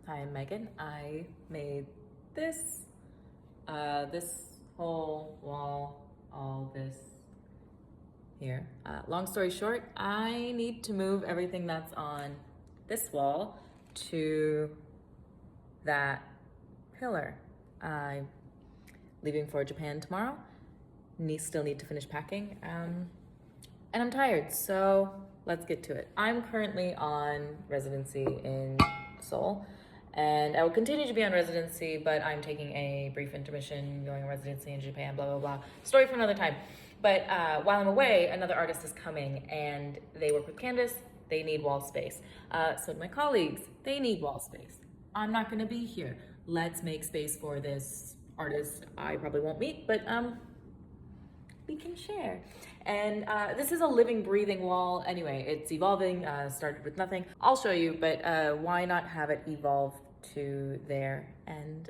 Hi, I'm Megan. I made this, this whole wall, all this here. Long story short, I need to move everything that's on this wall to that pillar. I'm leaving for Japan tomorrow. Still need to finish packing. And I'm tired, so let's get to it. I'm currently on residency in Seoul, and I will continue to be on residency, but I'm taking a brief intermission, going on residency in Japan, blah, blah, blah. Story for another time. But while I'm away, another artist is coming, and they work with canvas. They need wall space. So do my colleagues. They need wall space. I'm not gonna be here. Let's make space for this artist I probably won't meet, but we can share. And this is a living, breathing wall. Anyway, it's evolving, started with nothing. I'll show you, but why not have it evolve to there and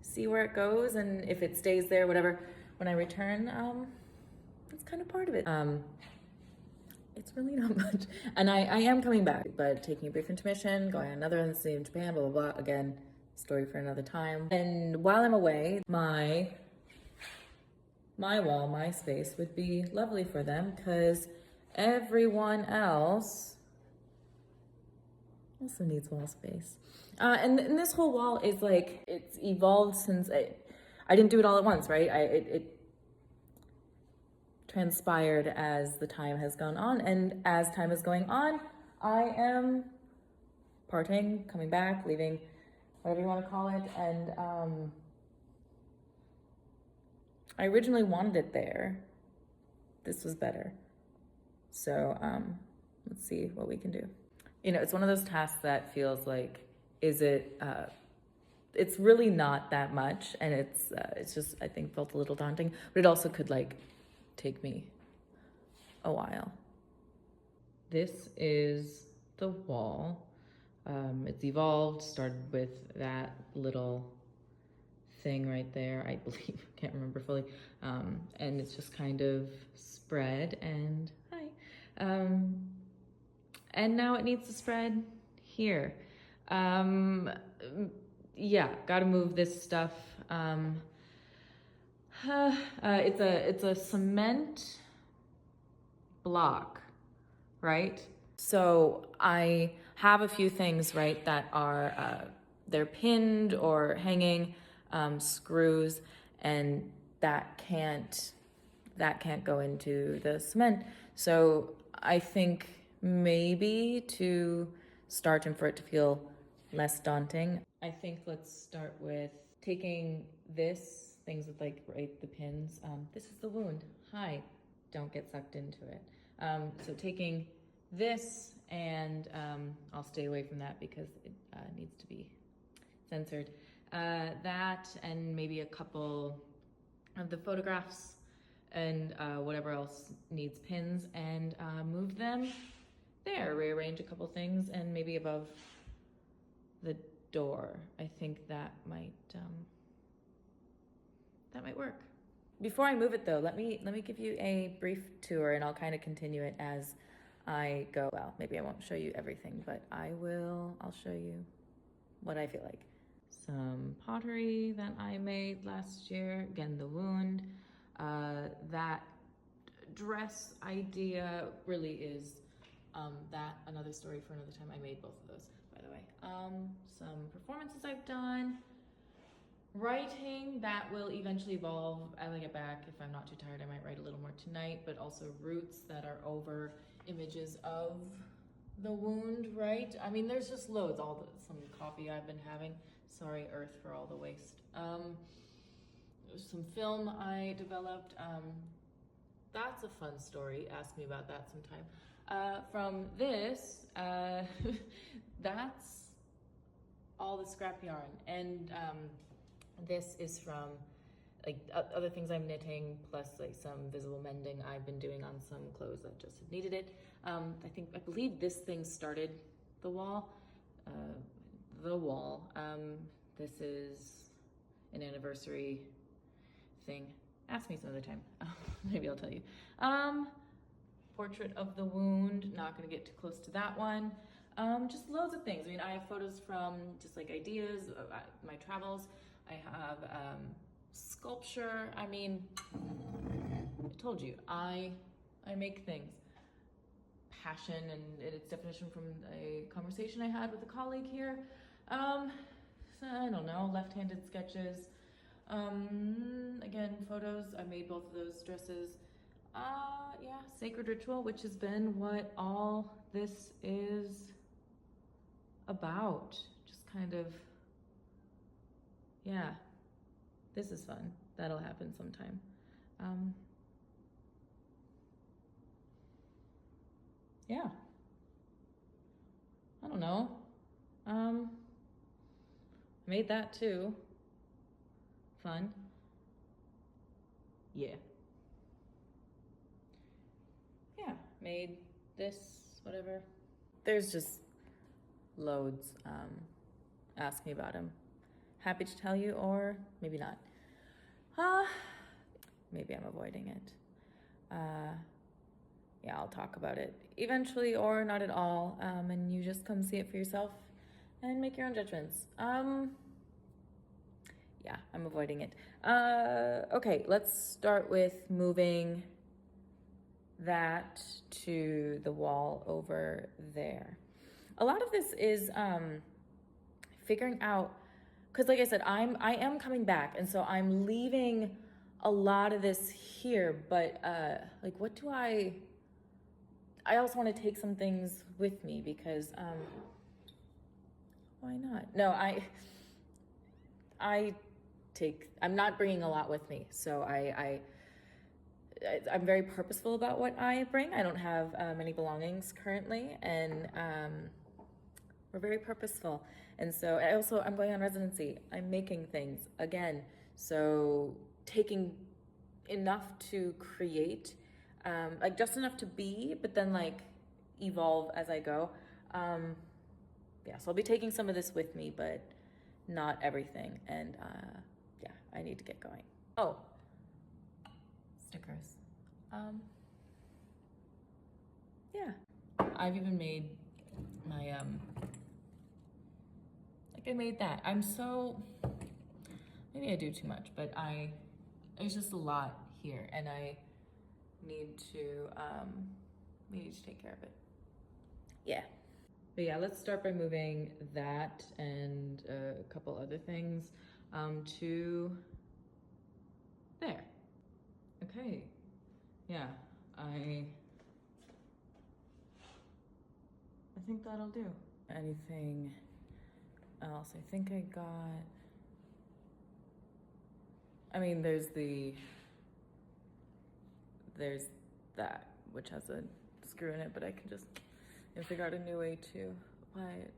see where it goes, and if it stays there, whatever, when I return, it's kind of part of it. It's really not much. And I am coming back, but taking a brief intermission, going on another residency in Japan, blah, blah, blah. Again, story for another time. And while I'm away, my wall, my space would be lovely for them, because everyone else also needs wall space. And this whole wall is like, it's evolved since I didn't do it all at once, right? It transpired as the time has gone on, and as time is going on, I am parting, coming back, leaving, whatever you want to call it, and I originally wanted it there. This was better. So let's see what we can do. You know, it's one of those tasks that feels like, it's really not that much, and it's just, I think, felt a little daunting, but it also could like take me a while. This is the wall. It's evolved, started with that little thing right there, I believe, can't remember fully, and it's just kind of spread, and hi, and now it needs to spread here. Yeah, gotta move this stuff. It's a cement block, right? So I have a few things, right, that are they're pinned or hanging, screws, and that can't go into the cement. So I think maybe to start, and for it to feel less daunting, I think let's start with taking things with like, right, the pins. This is the wound. Hi, don't get sucked into it. So taking this, and I'll stay away from that because it needs to be censored. That, and maybe a couple of the photographs, and whatever else needs pins, and move them there. Rearrange a couple things, and maybe above the door. I think that might work. Before I move it though, let me give you a brief tour, and I'll kind of continue it as I go. Well, maybe I won't show you everything, but I'll show you what I feel like. Some pottery that I made last year. Again, the wound. That dress idea really is another story for another time. I made both of those, by the way. Some performances I've done. Writing that will eventually evolve as I get back. If I'm not too tired, I might write a little more tonight, but also roots that are over images of the wound, right? I mean, there's just loads, some coffee I've been having. Sorry, Earth, for all the waste. Some film I developed. That's a fun story. Ask me about that sometime. From this, that's all the scrap yarn. And this is from like other things I'm knitting, plus like some visible mending I've been doing on some clothes that just have needed it. I believe this thing started the wall. This is an anniversary thing. Ask me some other time. Maybe I'll tell you. Portrait of the wound. Not gonna get too close to that one. Just loads of things. I mean, I have photos from just like ideas, my travels. I have sculpture. I mean, I told you, I make things. Passion and its definition from a conversation I had with a colleague here. So I don't know, left-handed sketches. Again, photos. I made both of those dresses. Yeah, sacred ritual, which has been what all this is about. Just kind of, yeah, this is fun. That'll happen sometime. Yeah, I don't know. Made that too. Fun. Yeah. Yeah, made this, whatever. There's just loads. Ask me about them. Happy to tell you, or maybe not. Maybe I'm avoiding it. Yeah, I'll talk about it eventually, or not at all. And you just come see it for yourself and make your own judgments. Yeah, I'm avoiding it. Okay, let's start with moving that to the wall over there. A lot of this is figuring out, because like I said, I am coming back, and so I'm leaving a lot of this here, but like what do I also want to take some things with me, because why not? No, I'm not bringing a lot with me, so I'm very purposeful about what I bring. I don't have many belongings currently, and we're very purposeful. And so I'm going on residency. I'm making things again. So taking enough to create, like just enough to be, but then like evolve as I go. Yeah, so I'll be taking some of this with me, but not everything. And yeah, I need to get going. Oh, stickers. Yeah, I've even made my like I made that. Maybe I do too much, but it's just a lot here, and I need to take care of it. Yeah. But yeah, let's start by moving that and a couple other things to there. Okay. Yeah, I think that'll do. Anything else? I think I got, I mean, there's that, which has a screw in it, but I can just figure out a new way to apply it.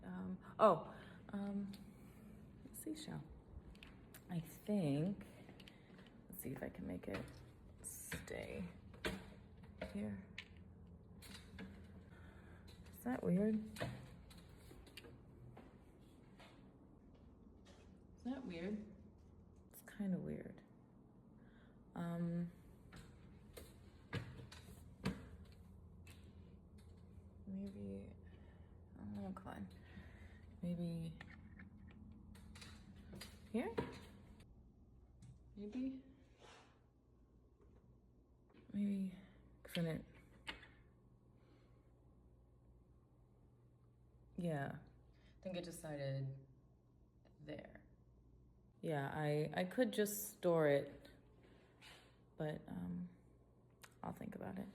Seashell. I think, let's see if I can make it stay here. Is that weird? Is that weird? It's kind of weird. Maybe, oh, come on. Maybe here? Maybe couldn't. Yeah, I think I decided there. Yeah, I could just store it, but I'll think about it.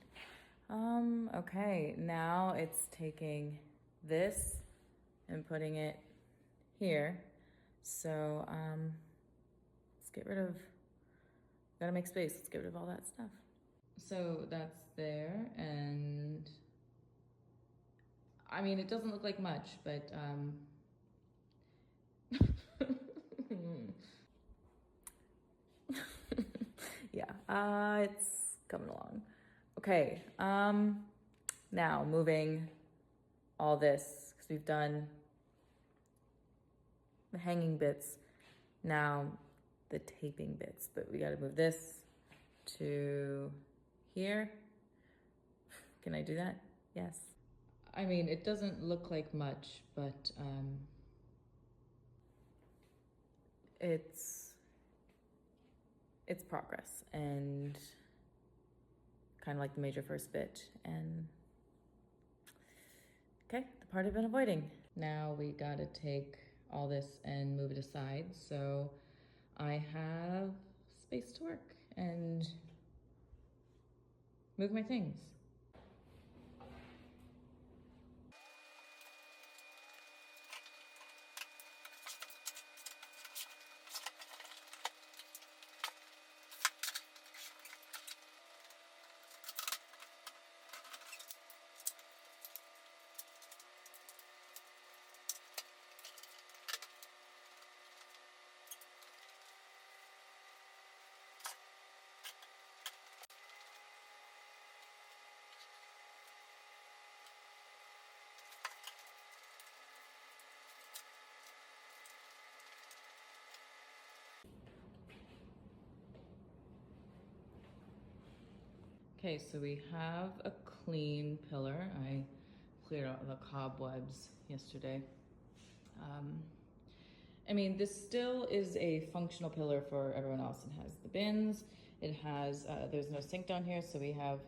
Okay, now it's taking this and putting it here. So let's get rid of, gotta make space, let's get rid of all that stuff. So that's there, and I mean, it doesn't look like much, but yeah, it's coming along. Okay, now moving all this, because we've done the hanging bits, now the taping bits, but we gotta move this to here. Can I do that? Yes. I mean, it doesn't look like much, but it's progress, and kind of like the major first bit, and okay, the part I've been avoiding. Now we gotta take all this and move it aside so I have space to work and move my things. Okay, so we have a clean pillar. I cleared out the cobwebs yesterday. I mean, this still is a functional pillar for everyone else. It has the bins, it has, there's no sink down here, so we have,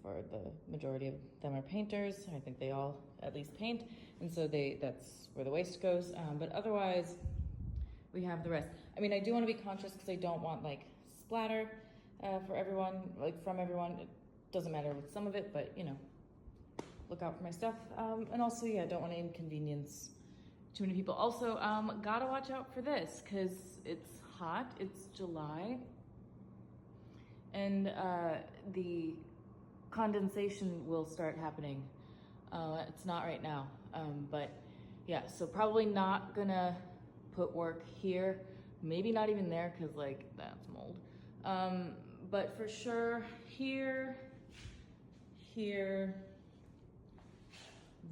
for the majority of them are painters. I think they all at least paint, and so that's where the waste goes. But otherwise, we have the rest. I mean, I do want to be conscious because I don't want like splatter for everyone, like from everyone. It doesn't matter with some of it, but you know, look out for my stuff. And also, yeah, I don't want to inconvenience too many people. Also, gotta watch out for this because it's hot. It's July, and the condensation will start happening. It's not right now, but yeah. So probably not gonna put work here. Maybe not even there because like that's mold. But for sure here,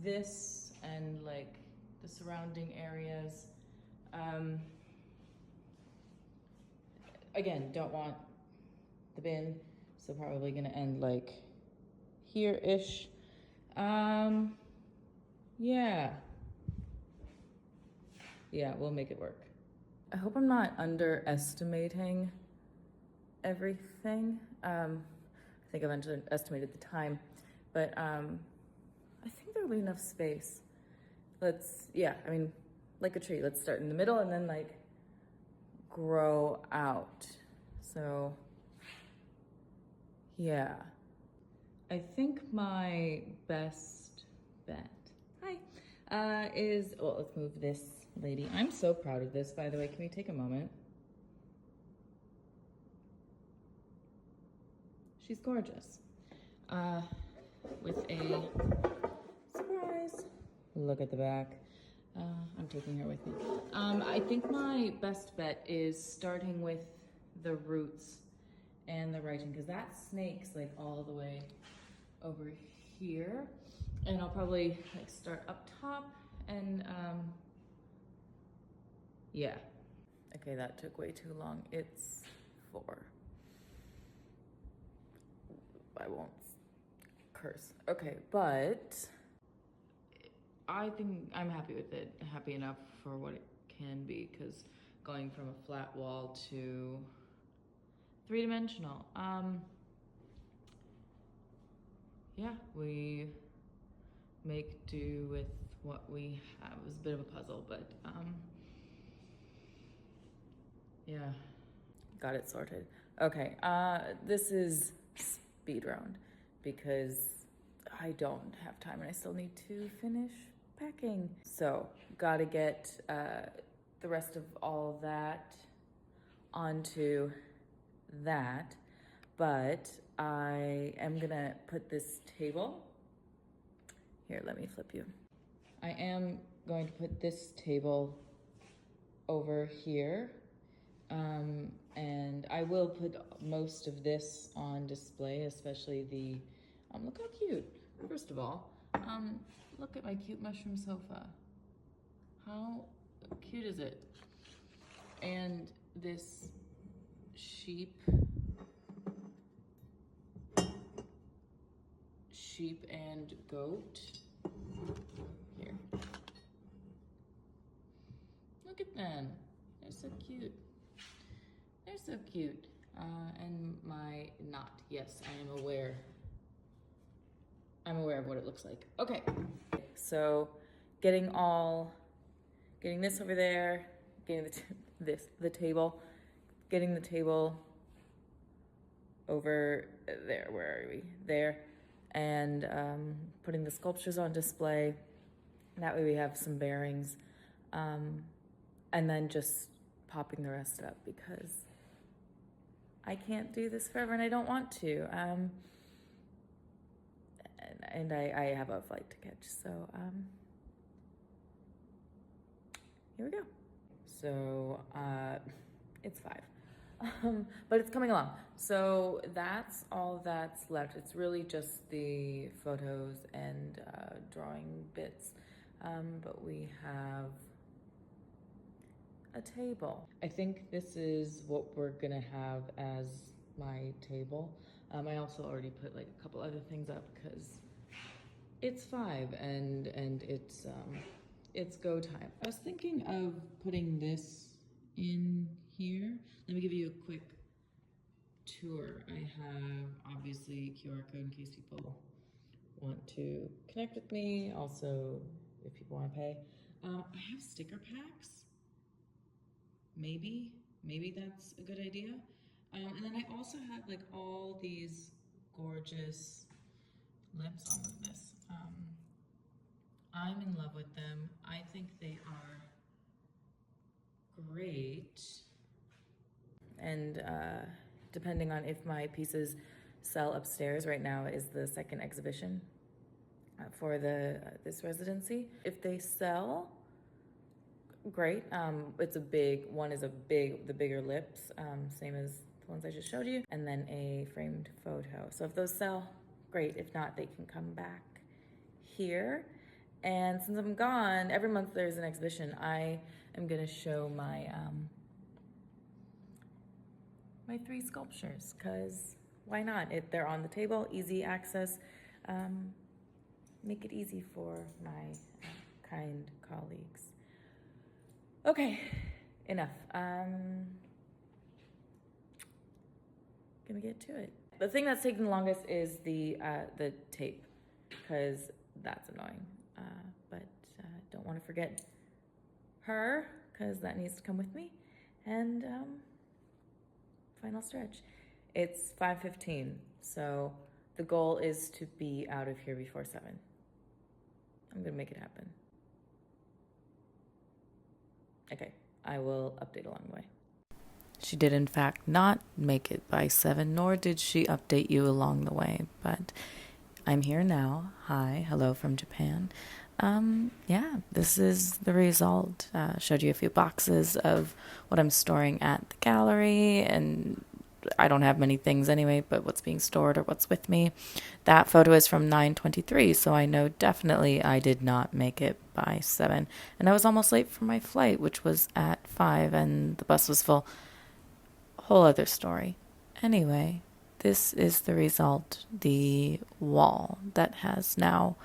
this, and like the surrounding areas. Again, don't want the bin, so probably gonna end like here-ish. Yeah, we'll make it work. I hope I'm not underestimating everything. I think I've underestimated the time, but I think there'll be enough space. I mean, like a tree, let's start in the middle and then like grow out. So yeah, I think my best bet, is, well, let's move this lady. I'm so proud of this, by the way. Can we take a moment? She's gorgeous. With a surprise. Look at the back. I'm taking her with me. I think my best bet is starting with the roots and the writing, because that snakes like all the way over here. And I'll probably like start up top and yeah. Okay, that took way too long. It's 4. I won't curse. Okay, but I think I'm happy with it. Happy enough for what it can be, because going from a flat wall to 3-dimensional. Yeah, we make do with what we have. It was a bit of a puzzle, but yeah. Got it sorted. Okay, this is speed round because I don't have time and I still need to finish packing. So, gotta get the rest of all that onto that, but I am gonna put this table here. Let me flip you. I am going to put this table over here, and I will put most of this on display, especially the look how cute. First of all, look at my cute mushroom sofa. How cute is it? And this sheep and goat Look at them. They're so cute. They're so cute. And my knot. Yes, I am aware. I'm aware of what it looks like. Okay. So getting this over there, getting the table, getting the table over there. Where are we? There. And putting the sculptures on display. That way we have some bearings. And then just popping the rest up because I can't do this forever and I don't want to. And I have a flight to catch, so here we go. So it's 5, but it's coming along. So that's all that's left. It's really just the photos and drawing bits, but we have a table. I think this is what we're gonna have as my table. I also already put like a couple other things up because it's 5 and it's go time. I was thinking of putting this in here. Let me give you a quick tour. I have obviously QR code in case people want to connect with me. Also, if people want to pay. I have sticker packs. Maybe that's a good idea. And then I also have like all these gorgeous lips on this. I'm in love with them. I think they are great. And depending on if my pieces sell upstairs, right now is the second exhibition for this residency. If they sell, great. It's a big one. Is the bigger lips, same as the ones I just showed you, and then a framed photo. So if those sell, great. If not, they can come back here. And since I'm gone, every month there's an exhibition. I am gonna show my my 3 sculptures, because why not? They're on the table, easy access. Make it easy for my kind colleagues. Okay, enough. Gonna get to it. The thing that's taking the longest is the tape, because that's annoying. But don't want to forget her, because that needs to come with me. And final stretch. It's 5:15, so the goal is to be out of here before 7. I'm gonna make it happen. Okay, I will update along the way. She did in fact not make it by 7, nor did she update you along the way, but I'm here now. Hi, hello from Japan. Yeah, this is the result. Showed you a few boxes of what I'm storing at the gallery, and I don't have many things anyway, but what's being stored or what's with me. That photo is from 9:23, so I know definitely I did not make it by 7. And I was almost late for my flight, which was at 5, and the bus was full. Whole other story. Anyway, this is the result. The wall that has now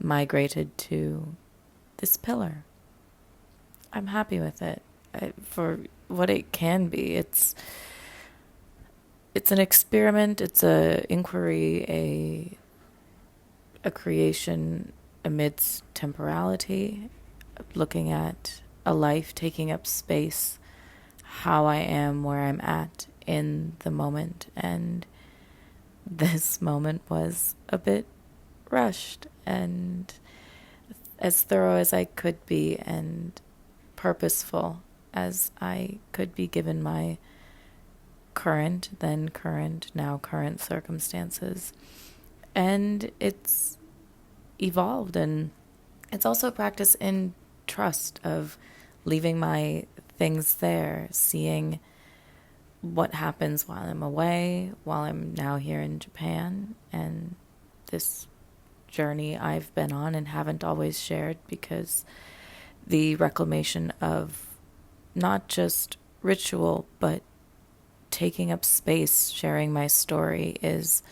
migrated to this pillar. I'm happy with it. For what it can be, it's an experiment, it's a inquiry, a creation amidst temporality, looking at a life taking up space, how I am where I'm at in the moment. And this moment was a bit rushed and as thorough as I could be and purposeful as I could be given my current, now current circumstances. And it's evolved, and it's also a practice in trust of leaving my things there, seeing what happens while I'm away, while I'm now here in Japan, and this journey I've been on and haven't always shared, because the reclamation of not just ritual, but taking up space, sharing my story is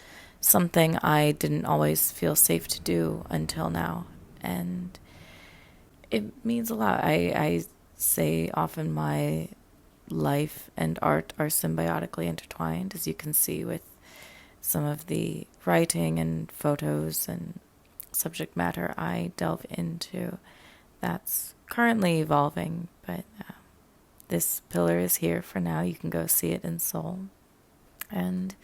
something I didn't always feel safe to do until now. And it means a lot. I say often my life and art are symbiotically intertwined, as you can see with some of the writing and photos and subject matter I delve into. That's currently evolving, but this pillar is here for now. You can go see it in Seoul. And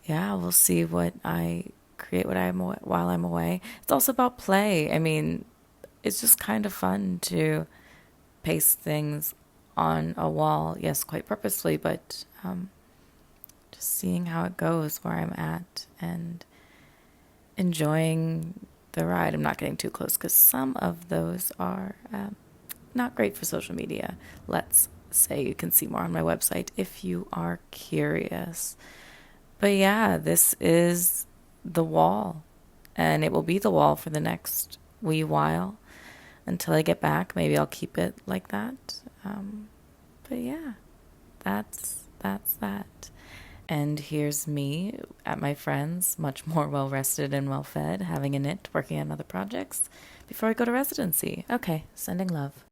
yeah, we'll see what I create while I'm away. It's also about play. I mean, it's just kind of fun to paste things on a wall. Yes, quite purposefully, but just seeing how it goes where I'm at and enjoying the ride. I'm not getting too close because some of those are not great for social media. Let's say you can see more on my website if you are curious. But yeah, this is the wall, and it will be the wall for the next wee while until I get back. Maybe I'll keep it like that. But yeah, that's that. And here's me at my friends, much more well rested and well fed, having a knit, working on other projects before I go to residency. Okay, sending love.